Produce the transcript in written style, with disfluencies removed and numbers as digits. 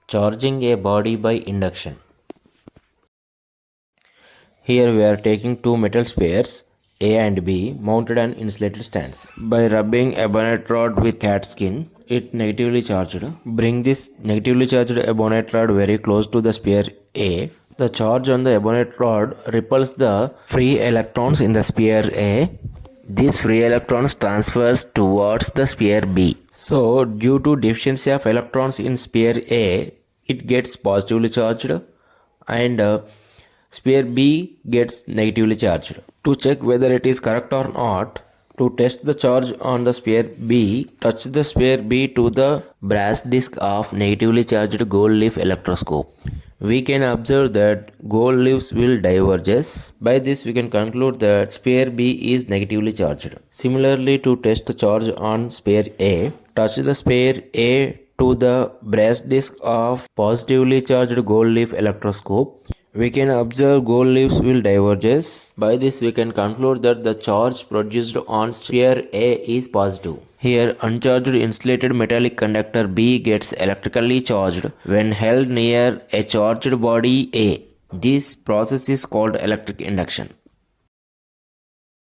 Charging a body by induction. Here we are taking two metal spheres A and B mounted on insulated stands. By rubbing a bonnet rod with cat skin, it negatively charged. Bring this negatively charged ebonite rod very close to the sphere A. The charge on the ebonite rod repels the free electrons in the sphere A. These free electrons transfers towards the sphere B. So due to deficiency of electrons in sphere A, it gets positively charged and sphere B gets negatively charged. To check whether it is correct or not, to test the charge on the sphere B, touch the sphere B to the brass disc of negatively charged gold leaf electroscope. We can observe that gold leaves will diverge. By this we can conclude that sphere B is negatively charged. Similarly, to test the charge on sphere A, touch the sphere A to the brass disc of positively charged gold leaf electroscope. We can observe gold leaves will diverge. By this we can conclude that the charge produced on sphere A is positive. Here uncharged insulated metallic conductor B gets electrically charged when held near a charged body A. This process is called electric induction.